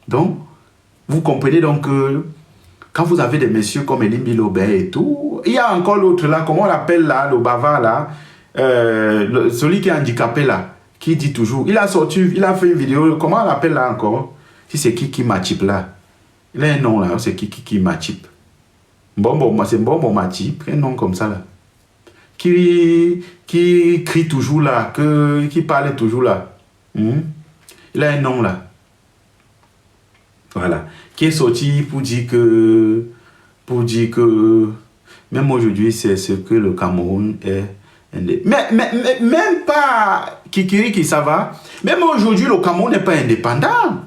Donc, vous comprenez donc que quand vous avez des messieurs comme Elim Bilobé et tout, il y a encore l'autre là, comment on l'appelle là, le bavard là, celui qui est handicapé là, qui dit toujours, il a fait une vidéo, comment on l'appelle là encore? Si c'est Kiki Matip là, il a un nom là, c'est Kiki Matip. C'est Mbombo Matip, un nom comme ça là. Qui crie toujours là, qui parle toujours là. Il a un nom là. Voilà. Qui est sorti pour dire que même aujourd'hui, c'est ce que le Cameroun est. Mais même pas Kikiriki, ça va. Même aujourd'hui, le Cameroun n'est pas indépendant.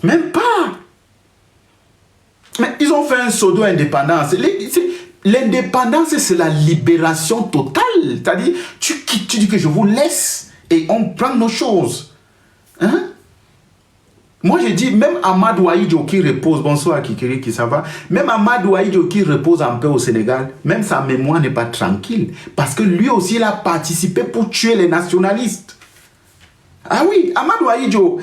Même pas. Mais ils ont fait un pseudo-indépendance. L'indépendance, c'est la libération totale. C'est-à-dire, tu quittes, tu dis que je vous laisse et on prend nos choses. Hein? Moi, je dis, même Amadou Ahidjo qui repose, bonsoir Kikiriki, ça va? Même Amadou Ahidjo qui repose en paix au Sénégal, même sa mémoire n'est pas tranquille. Parce que lui aussi, il a participé pour tuer les nationalistes. Ah oui, Amadou Ahidjo,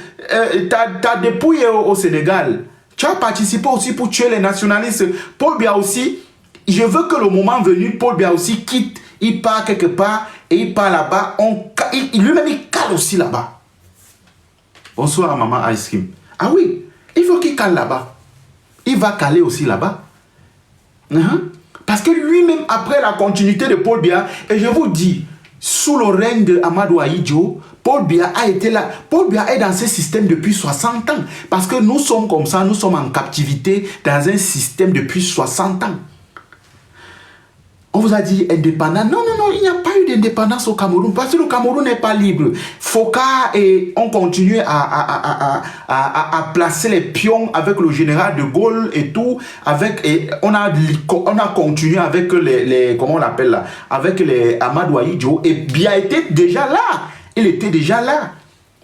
t'as dépouillé au Sénégal. Tu as participé aussi pour tuer les nationalistes. Paul Biya aussi, je veux que le moment venu, Paul Biya aussi quitte, il part quelque part et il part là-bas. Lui-même, il cale aussi là-bas. Bonsoir, maman Ice Cream. Ah oui, il faut qu'il cale là-bas. Il va caler aussi là-bas. Parce que lui-même, après la continuité de Paul Biya, et je vous dis, sous le règne de Amadou Ahidjo, Paul Biya a été là. Paul Biya est dans ce système depuis 60 ans. Parce que nous sommes comme ça, nous sommes en captivité dans un système depuis 60 ans. On vous a dit indépendant. Non, non, non, il n'y a pas eu d'indépendance au Cameroun. Parce que le Cameroun n'est pas libre. Foka et on continue à placer les pions avec le général de Gaulle et tout. Et on a continué avec les comment on l'appelle là, avec les Amadou Ahidjo. Et Biya était déjà là. Il était déjà là.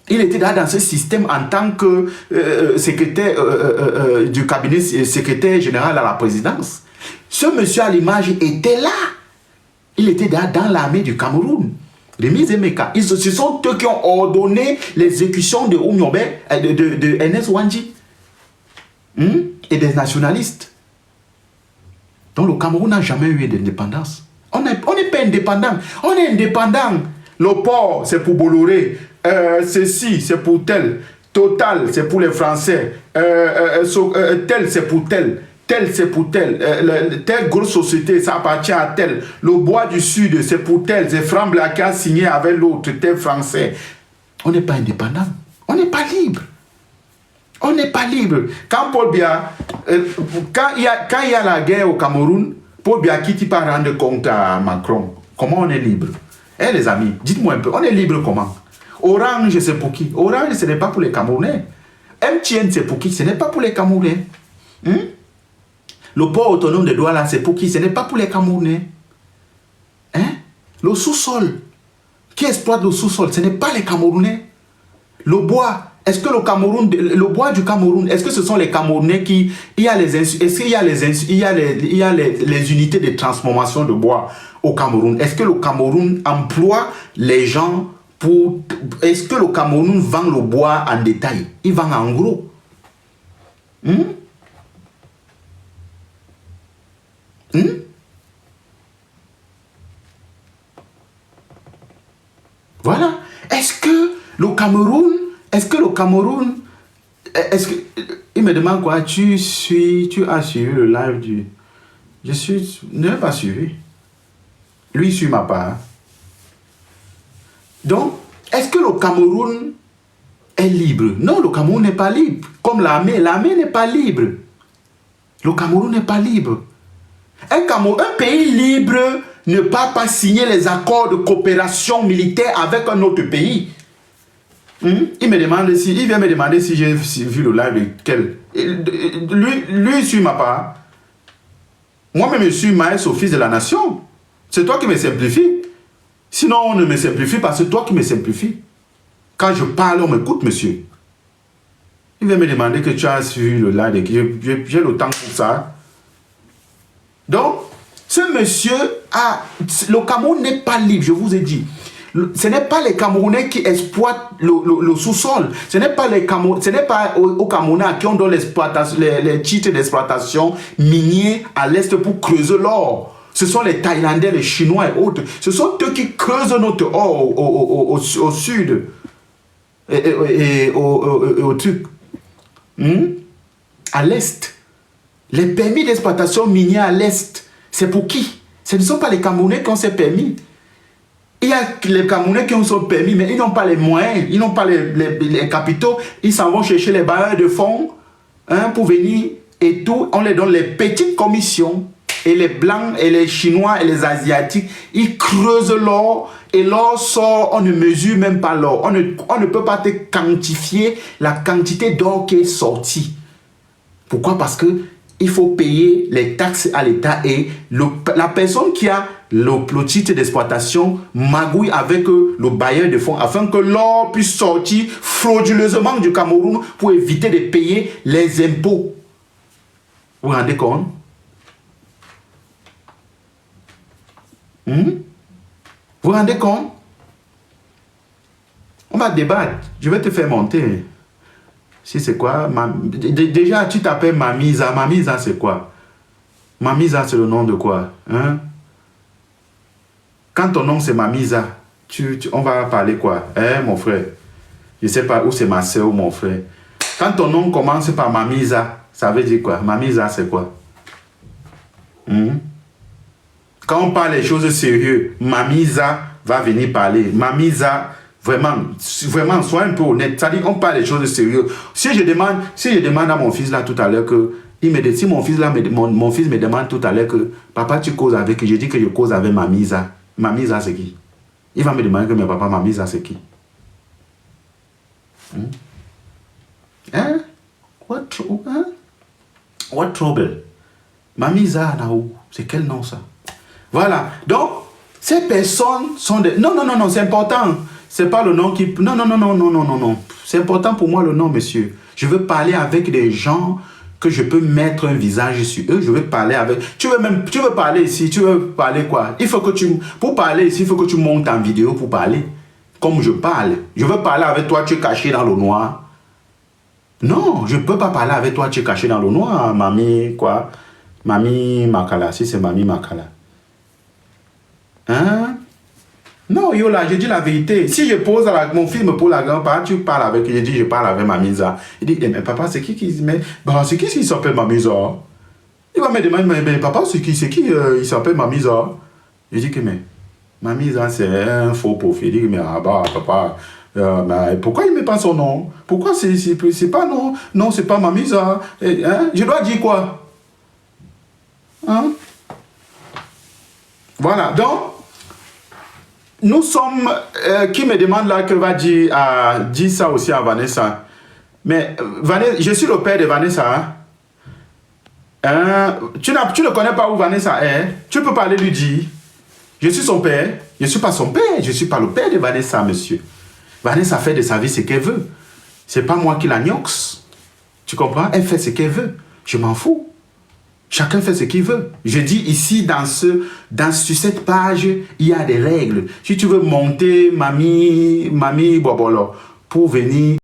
Il était là dans ce système en tant que secrétaire du cabinet, secrétaire général à la présidence. Ce monsieur à l'image était là. Il était dans l'armée du Cameroun. Les Mizemeka. Ce sont eux qui ont ordonné l'exécution de Oumyobé, de Ernest Wanji. Et des nationalistes. Donc le Cameroun n'a jamais eu d'indépendance. On n'est pas indépendant. On est indépendant. Le port, c'est pour Bolloré. Ceci, c'est pour tel. Total, c'est pour les Français. Tel, c'est pour tel. Tel, c'est pour tel. Telle grosse société, ça appartient à tel. Le bois du Sud, c'est pour tel. C'est Frambla qui a signé avec l'autre, tel Français. On n'est pas indépendant. On n'est pas libre. On n'est pas libre. Quand Paul Biya, quand il y a la guerre au Cameroun, Paul Biya qui pas rendre compte à Macron. Comment on est libre? Eh les amis, dites-moi un peu, on est libre comment? Orange, c'est pour qui? Orange, ce n'est pas pour les Camerounais. MTN, c'est pour qui? Ce n'est pas pour les Camerounais. Le port autonome de Douala, c'est pour qui? Ce n'est pas pour les Camerounais. Le sous-sol, qui exploite le sous-sol, ce n'est pas les Camerounais. Le bois, est-ce que le bois du Cameroun, est-ce que ce sont les Camerounais qui... Est-ce qu'il y a les unités de transformation de bois au Cameroun? Est-ce que le Cameroun emploie les gens pour... Est-ce que le Cameroun vend le bois en détail? Il vend en gros. Voilà. Est-ce que le Cameroun... Il me demande quoi? Tu as suivi le live du... Ne l'ai pas suivi. Lui, il suit ma part. Donc, est-ce que le Cameroun est libre? Non, le Cameroun n'est pas libre. Comme l'armée n'est pas libre. Le Cameroun n'est pas libre. Un pays libre ne peut pas signer les accords de coopération militaire avec un autre pays. Il vient me demander si j'ai vu le live de quel. Lui, il suit ma part. Moi-même, je suis maître au fils de la nation. C'est toi qui me simplifie. Sinon, on ne me simplifie pas, c'est toi qui me simplifie. Quand je parle, on m'écoute, monsieur. Il vient me demander que tu as suivi le live, j'ai le temps pour ça. Donc, ce monsieur le Cameroun n'est pas libre, je vous ai dit. Ce n'est pas les Camerounais qui exploitent le sous-sol. Ce n'est pas aux Camerounais qui ont donné les titres d'exploitation miniers à l'est pour creuser l'or. Ce sont les Thaïlandais, les Chinois et autres. Ce sont eux qui creusent notre or au sud et au truc. À l'est. Les permis d'exploitation minière à l'est, c'est pour qui? Ce ne sont pas les Camerounais qui ont ces permis. Il y a les Camerounais qui ont ce permis, mais ils n'ont pas les moyens, ils n'ont pas les capitaux. Ils s'en vont chercher les bailleurs de fonds pour venir et tout. On les donne les petites commissions. Et les Blancs, et les Chinois, et les Asiatiques, ils creusent l'or. Et l'or sort, on ne mesure même pas l'or. On ne peut pas te quantifier la quantité d'or qui est sortie. Pourquoi? Parce que il faut payer les taxes à l'État et la personne qui a le titre d'exploitation magouille avec le bailleur de fonds afin que l'or puisse sortir frauduleusement du Cameroun pour éviter de payer les impôts. Vous vous rendez compte? Vous vous rendez compte? On va débattre. Je vais te faire monter. Si c'est quoi? Déjà, tu t'appelles Mamisa. Mamisa, c'est quoi? Mamisa, c'est le nom de quoi? Quand ton nom, c'est Mamisa, on va parler quoi? Mon frère? Je ne sais pas où c'est ma soeur ou mon frère. Quand ton nom commence par Mamisa, ça veut dire quoi? Mamisa, c'est quoi? Quand on parle des choses sérieuses, Mamisa va venir parler. Mamisa, vraiment, sois un peu honnête. C'est-à-dire qu'on parle des choses sérieuses. Si je demande à mon fils là tout à l'heure que, si mon fils me demande tout à l'heure que, papa, tu causes avec qui? Je dis que je cause avec Mamisa. Mamisa, c'est qui? Il va me demander que, mais papa, Mamisa, c'est qui? What trouble? Mamisa, c'est quel nom ça? Voilà. Donc, ces personnes sont des... Non, c'est important. C'est pas le nom qui... Non. C'est important pour moi le nom, monsieur. Je veux parler avec des gens que je peux mettre un visage sur eux. Je veux parler avec... Tu veux parler ici, tu veux parler quoi? Il faut que pour parler ici, il faut que tu montes en vidéo pour parler. Comme je parle. Je veux parler avec toi, tu es caché dans le noir. Non, je ne peux pas parler avec toi, tu es caché dans le noir. Mamie, quoi? Mamie Makala, si c'est Mamie Makala. Non, Yola, je dis la vérité. Si je pose mon fils me pose la grand-part, tu parles avec, je dis, je parle avec Mamisa. Il dit, mais papa, c'est qui c'est qui s'il s'appelle Mamisa? Il va me demander, mais papa, c'est qui il s'appelle Mamisa? Je dis que, mais Mamisa, c'est un faux profil. Il dit, mais papa, mais pourquoi il ne met pas son nom? Pourquoi c'est pas non? Non, c'est pas Mamisa. Je dois dire quoi? Voilà, donc, nous sommes... qui me demande là que va dire ça aussi à Vanessa. Mais Vanessa, je suis le père de Vanessa. Tu ne connais pas où Vanessa est. Tu peux pas lui dire. Je suis son père. Je ne suis pas son père. Je ne suis pas le père de Vanessa, monsieur. Vanessa fait de sa vie ce qu'elle veut. Ce n'est pas moi qui la gnoxe. Tu comprends? Elle fait ce qu'elle veut. Je m'en fous. Chacun fait ce qu'il veut. Je dis ici, sur cette page, il y a des règles. Si tu veux monter, mamie, Bobolo, pour venir